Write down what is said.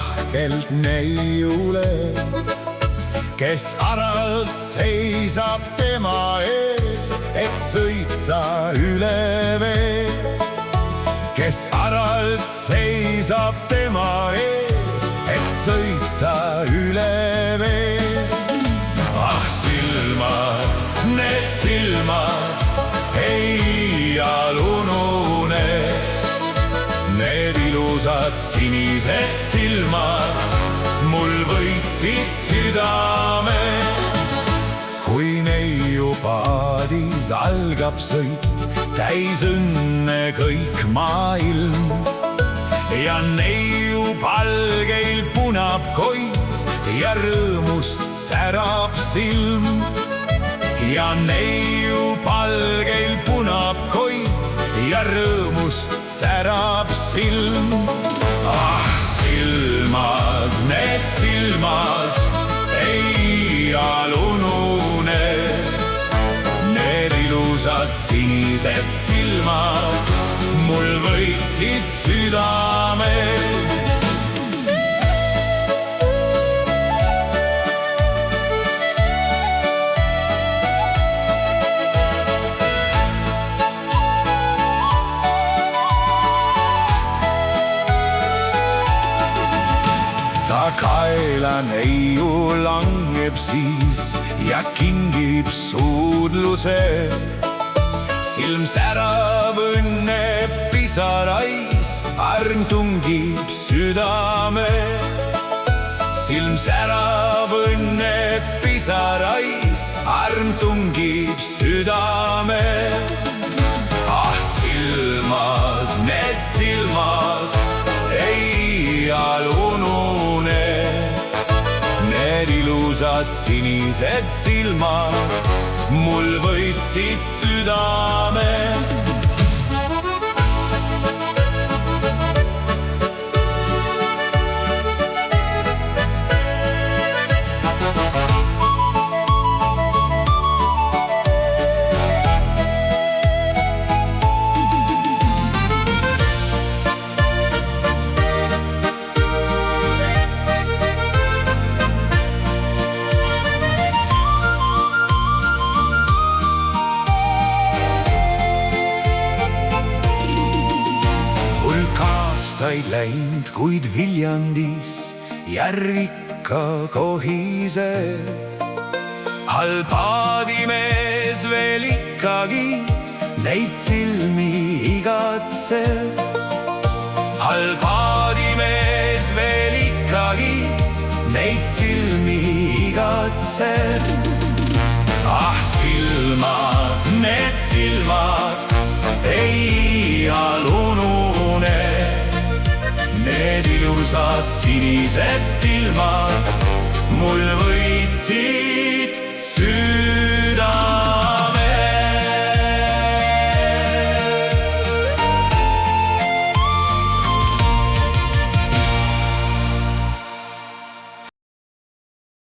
lahkelt neiule, kes aralt seisab tema ees, et sõita üle vee. Kes aralt seisab tema ees, et sõita üle vee. Ah silmad, need silmad, iialunune, need ilusad sinised silmad mul võitsid südame. Kui neiu paadis algab sõit, täis õnne kõik maailm, ja neiu palgeil punab koit ja rõõmust särab silm. Ja neiu palgeil punab koit ja rõõmust särab silm. Ah silmad, need silmad, iialunune, need ilusad sinised silmad mul võitsid südame. Ta kaela neiu langeb siis ja kingib suudluse. Silm särab õnne pisarais, arm tungib südame. Silm särab õnne pisarais, arm tungib südame. Ah silmad, need silmad, iialunune, need ilusad sinised silmad mul võitsid südame. Aastaid läinud, kuid Viljandis järv ikka kohiseb. Halb paadimees veel ikkagi neid silmi igatseb. Halb paadimees veel ikkagi neid silmi igatseb. Ah silmad, need silmad, iialunune, need ilusad sinised silmad mul võitsid